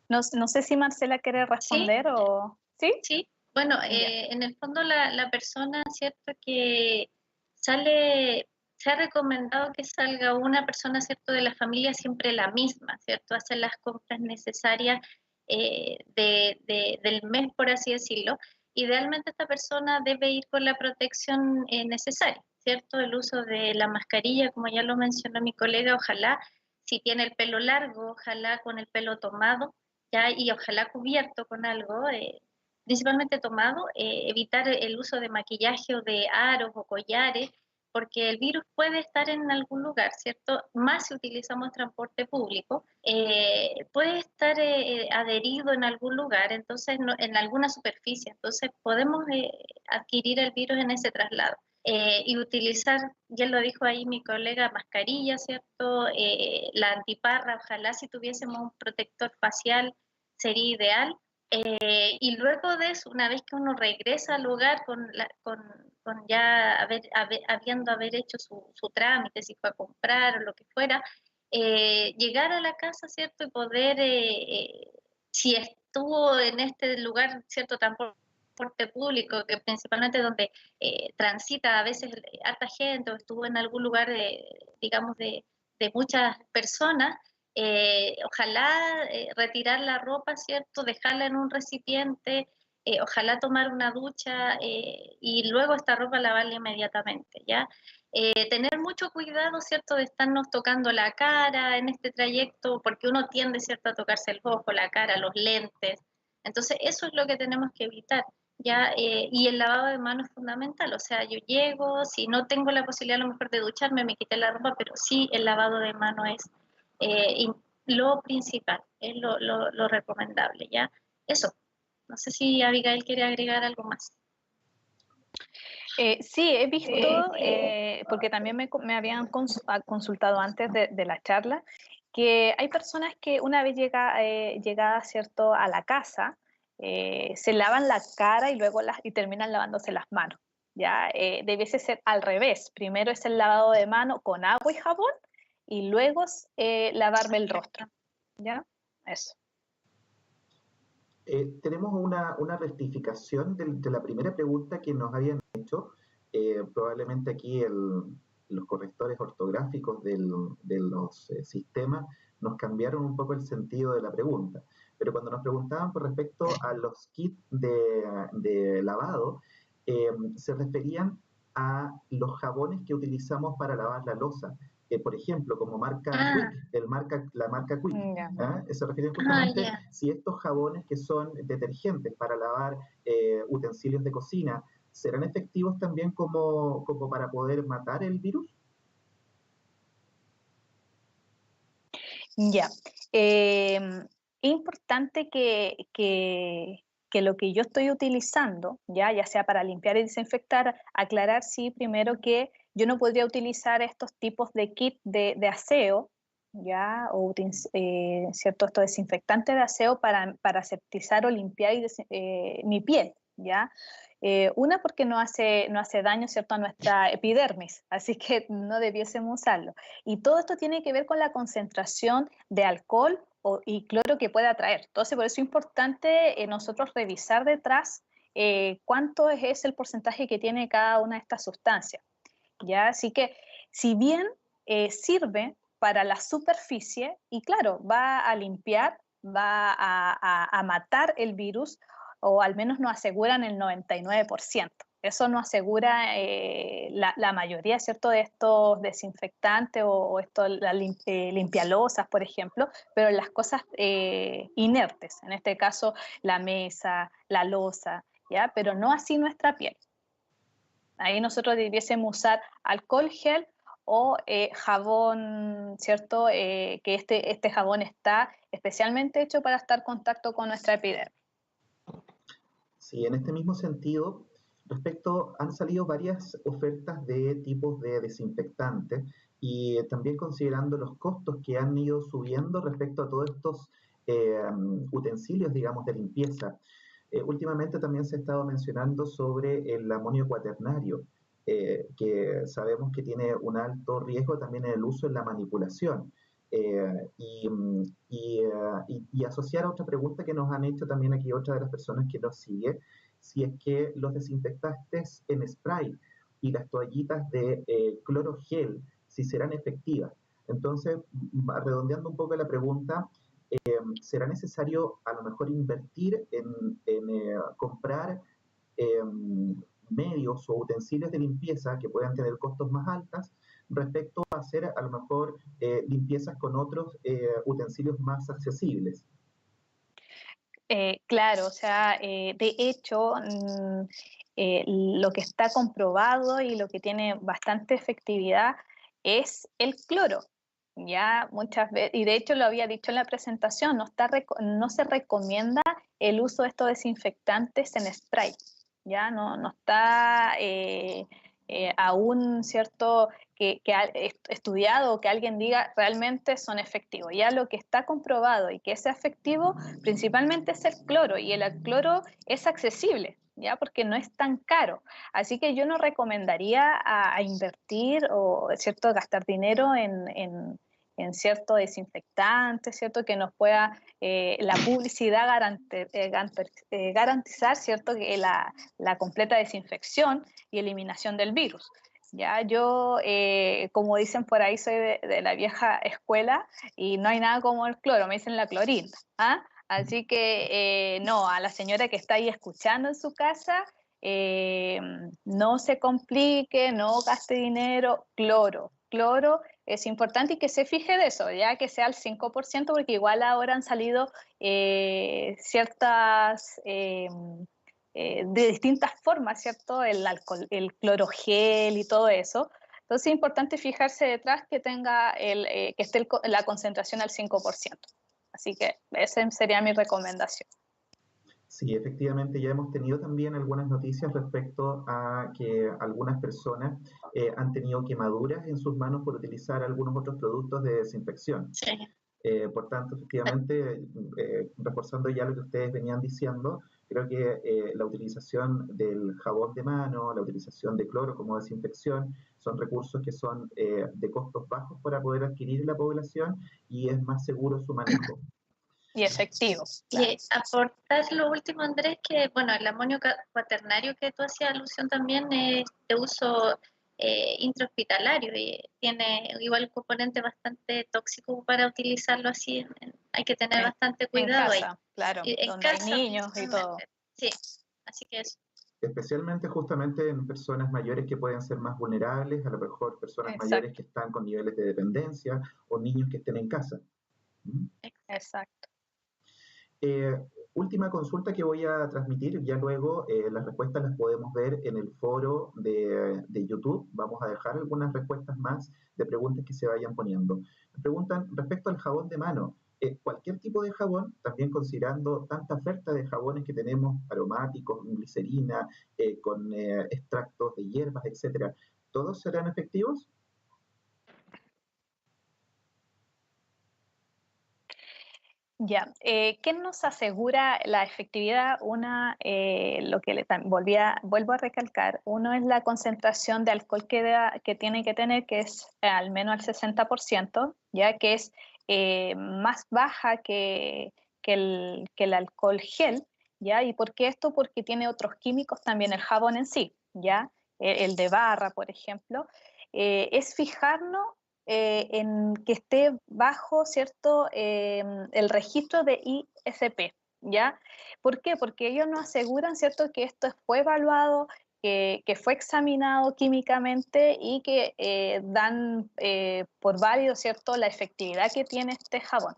No sé si Marcela quiere responder o... ¿Sí? Sí, bueno, en el fondo la persona, ¿cierto?, que sale, se ha recomendado que salga una persona, ¿cierto?, de la familia siempre la misma, ¿cierto?, hacer las compras necesarias del mes, por así decirlo. Idealmente esta persona debe ir con la protección necesaria, ¿cierto?, el uso de la mascarilla, como ya lo mencionó mi colega, ojalá, si tiene el pelo largo, ojalá con el pelo tomado, ya, y ojalá cubierto con algo, principalmente tomado, evitar el uso de maquillaje o de aros o collares, porque el virus puede estar en algún lugar, ¿cierto? Más si utilizamos transporte público, puede estar adherido en algún lugar, entonces en alguna superficie, entonces podemos adquirir el virus en ese traslado. Y utilizar, ya lo dijo ahí mi colega, mascarilla, ¿cierto? La antiparra, ojalá si tuviésemos un protector facial sería ideal. Y luego de eso, una vez que uno regresa al lugar con ya habiendo hecho su trámite, si fue a comprar o lo que fuera, llegar a la casa, ¿cierto? Y poder, si estuvo en este lugar, ¿cierto? Transporte público, que principalmente donde transita a veces harta gente o estuvo en algún lugar, digamos, de muchas personas, Ojalá retirar la ropa, ¿cierto? Dejarla en un recipiente, ojalá tomar una ducha y luego esta ropa lavarla inmediatamente, ¿ya? Tener mucho cuidado, ¿cierto? De estarnos tocando la cara en este trayecto, porque uno tiende, ¿cierto? A tocarse el ojo, la cara, los lentes. Entonces, eso es lo que tenemos que evitar. ¿Ya? Y el lavado de manos es fundamental, o sea, yo llego, si no tengo la posibilidad a lo mejor de ducharme, me quité la ropa, pero sí el lavado de manos es lo principal, es lo recomendable, ¿ya? Eso, no sé si Abigail quiere agregar algo más. Sí, he visto, porque también me habían consultado antes de la charla, que hay personas que una vez llegada, ¿cierto?, a la casa, se lavan la cara y luego y terminan lavándose las manos. ¿Ya? Debiese ser al revés. Primero es el lavado de mano con agua y jabón y luego lavarme el rostro. ¿Ya? Eso. Tenemos una rectificación de la primera pregunta que nos habían hecho. Probablemente aquí los correctores ortográficos de los sistemas nos cambiaron un poco el sentido de la pregunta. Pero cuando nos preguntaban por respecto a los kits de lavado, se referían a los jabones que utilizamos para lavar la loza. Por ejemplo, como marca Quick, la marca Quick. ¿Ah? Se refiere justamente si estos jabones que son detergentes para lavar utensilios de cocina, ¿serán efectivos también como para poder matar el virus? Ya. Es importante que lo que yo estoy utilizando, ya sea para limpiar y desinfectar, aclarar sí primero que yo no podría utilizar estos tipos de kit de aseo, ya, o cierto, estos desinfectantes de aseo para aseptizar o limpiar mi piel, ya. Una porque no hace daño, ¿cierto?, a nuestra epidermis, así que no debiésemos usarlo. Y todo esto tiene que ver con la concentración de alcohol y cloro que puede atraer. Entonces, por eso es importante nosotros revisar detrás cuánto es el porcentaje que tiene cada una de estas sustancias. ¿Ya? Así que, si bien sirve para la superficie, y claro, va a limpiar, va a matar el virus, o al menos nos aseguran el 99%. Eso nos asegura la mayoría, ¿cierto?, de estos desinfectantes o limpialosas, por ejemplo, pero las cosas inertes, en este caso la mesa, la loza, ¿ya? Pero no así nuestra piel. Ahí nosotros debiésemos usar alcohol gel o jabón, ¿cierto? Que este jabón está especialmente hecho para estar en contacto con nuestra epidermis. Sí, en este mismo sentido, han salido varias ofertas de tipos de desinfectantes y también considerando los costos que han ido subiendo respecto a todos estos utensilios, digamos, de limpieza. Últimamente también se ha estado mencionando sobre el amonio cuaternario, que sabemos que tiene un alto riesgo también en el uso en la manipulación. Y asociar a otra pregunta que nos han hecho también aquí otra de las personas que nos sigue, si es que los desinfectantes en spray y las toallitas de cloro gel, si serán efectivas. Entonces, redondeando un poco la pregunta, será necesario a lo mejor invertir en comprar medios o utensilios de limpieza que puedan tener costos más altos respecto a hacer a lo mejor limpiezas con otros utensilios más accesibles. Claro, o sea, de hecho, lo que está comprobado y lo que tiene bastante efectividad es el cloro. Ya muchas veces, y de hecho lo había dicho en la presentación, no se recomienda el uso de estos desinfectantes en spray. Ya no está aún, ¿cierto?, que estudiado, que alguien diga realmente son efectivos. Ya lo que está comprobado y que es efectivo principalmente es el cloro, y el cloro es accesible, ¿ya? Porque no es tan caro. Así que yo no recomendaría a invertir o, ¿cierto?, gastar dinero en cierto desinfectante, ¿cierto?, que nos pueda la publicidad garantizar, ¿cierto?, que la completa desinfección y eliminación del virus. Ya, yo, como dicen por ahí, soy de la vieja escuela y no hay nada como el cloro, me dicen la clorina. ¿Ah? Así que no, a la señora que está ahí escuchando en su casa, eh, no se complique, no gaste dinero, cloro. Cloro es importante y que se fije de eso, ya que sea el 5%, porque igual ahora han salido ciertas... de distintas formas, ¿cierto? El alcohol, el clorogel y todo eso. Entonces es importante fijarse detrás que tenga que esté la concentración al 5%. Así que esa sería mi recomendación. Sí, efectivamente ya hemos tenido también algunas noticias respecto a que algunas personas han tenido quemaduras en sus manos por utilizar algunos otros productos de desinfección. Sí. Por tanto, efectivamente, reforzando ya lo que ustedes venían diciendo, creo que la utilización del jabón de mano, la utilización de cloro como desinfección, son recursos que son de costos bajos para poder adquirir en la población y es más seguro su manejo. Y efectivo. Claro. Y aportar lo último, Andrés, que bueno, el amonio cuaternario que tú hacías alusión también es de uso intrahospitalario y tiene igual un componente bastante tóxico para utilizarlo así. Hay que tener bastante cuidado en casa, ahí. claro, Y en donde casa, hay niños y todo. Sí, así que eso. Especialmente justamente en personas mayores que pueden ser más vulnerables, a lo mejor personas mayores Exacto, que están con niveles de dependencia o niños que estén en casa. ¿Mm? exacto. Eh, Última consulta que voy a transmitir, ya luego las respuestas las podemos ver en el foro de YouTube. Vamos a dejar algunas respuestas más de preguntas que se vayan poniendo. Me preguntan respecto al jabón de mano. Cualquier tipo de jabón, también considerando tanta oferta de jabones que tenemos, aromáticos, con glicerina, con extractos de hierbas, etcétera, ¿todos serán efectivos? Ya, ¿qué nos asegura la efectividad? Una, lo que vuelvo a recalcar, uno es la concentración de alcohol que tiene que tener, que es al menos al 60%, ya que es más baja que el alcohol gel, ¿ya? ¿Y por qué esto? Porque tiene otros químicos también el jabón en sí, ¿ya? El de barra, por ejemplo. Es fijarnos en que esté bajo, ¿cierto?, el registro de ISP, ¿ya? ¿Por qué? Porque ellos nos aseguran, ¿cierto?, que esto fue evaluado, que fue examinado químicamente y que dan por válido, ¿cierto?, la efectividad que tiene este jabón.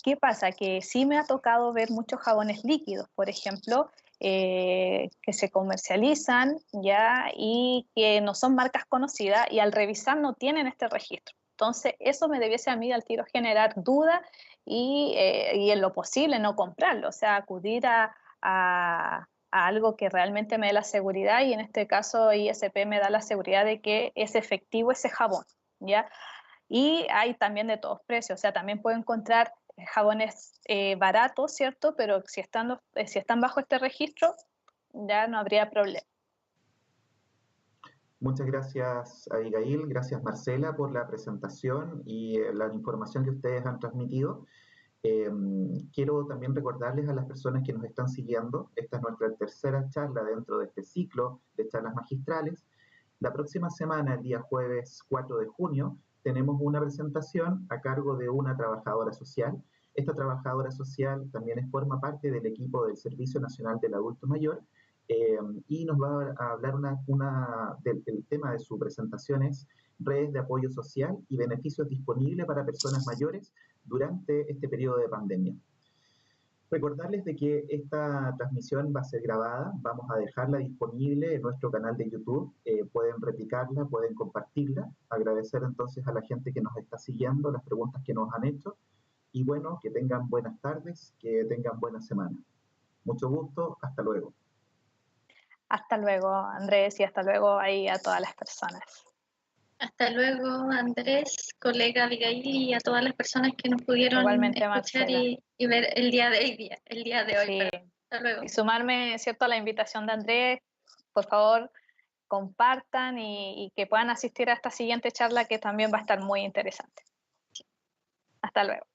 ¿Qué pasa? Que sí me ha tocado ver muchos jabones líquidos, por ejemplo, que se comercializan ya y que no son marcas conocidas y al revisar no tienen este registro. Entonces, eso me debiese a mí al tiro generar duda y en lo posible no comprarlo, o sea, acudir a algo que realmente me dé la seguridad y en este caso ISP me da la seguridad de que es efectivo ese jabón, ¿ya? Y hay también de todos precios, o sea, también puedo encontrar jabones baratos, ¿cierto? Pero si están bajo este registro, ya no habría problema. Muchas gracias, Abigail. Gracias, Marcela, por la presentación y la información que ustedes han transmitido. Eh, Quiero también recordarles a las personas que nos están siguiendo, esta es nuestra tercera charla dentro de este ciclo de charlas magistrales. La próxima semana, el día jueves 4 de junio, tenemos una presentación a cargo de una trabajadora social. Esta trabajadora social también forma parte del equipo del Servicio Nacional del Adulto Mayor y nos va a hablar del tema de su presentación es redes de apoyo social y beneficios disponibles para personas mayores durante este periodo de pandemia. Recordarles de que esta transmisión va a ser grabada, vamos a dejarla disponible en nuestro canal de YouTube, pueden replicarla, pueden compartirla, agradecer entonces a la gente que nos está siguiendo, las preguntas que nos han hecho y bueno, que tengan buenas tardes, que tengan buena semana. Mucho gusto, hasta luego. Hasta luego, Andrés, y hasta luego ahí a todas las personas. Hasta luego, Andrés, colega Abigail y a todas las personas que nos pudieron Igualmente, escuchar Marcela. Y ver el día de hoy. Sí. Hasta luego. Y sumarme, ¿cierto?, a la invitación de Andrés, por favor, compartan y que puedan asistir a esta siguiente charla que también va a estar muy interesante. Hasta luego.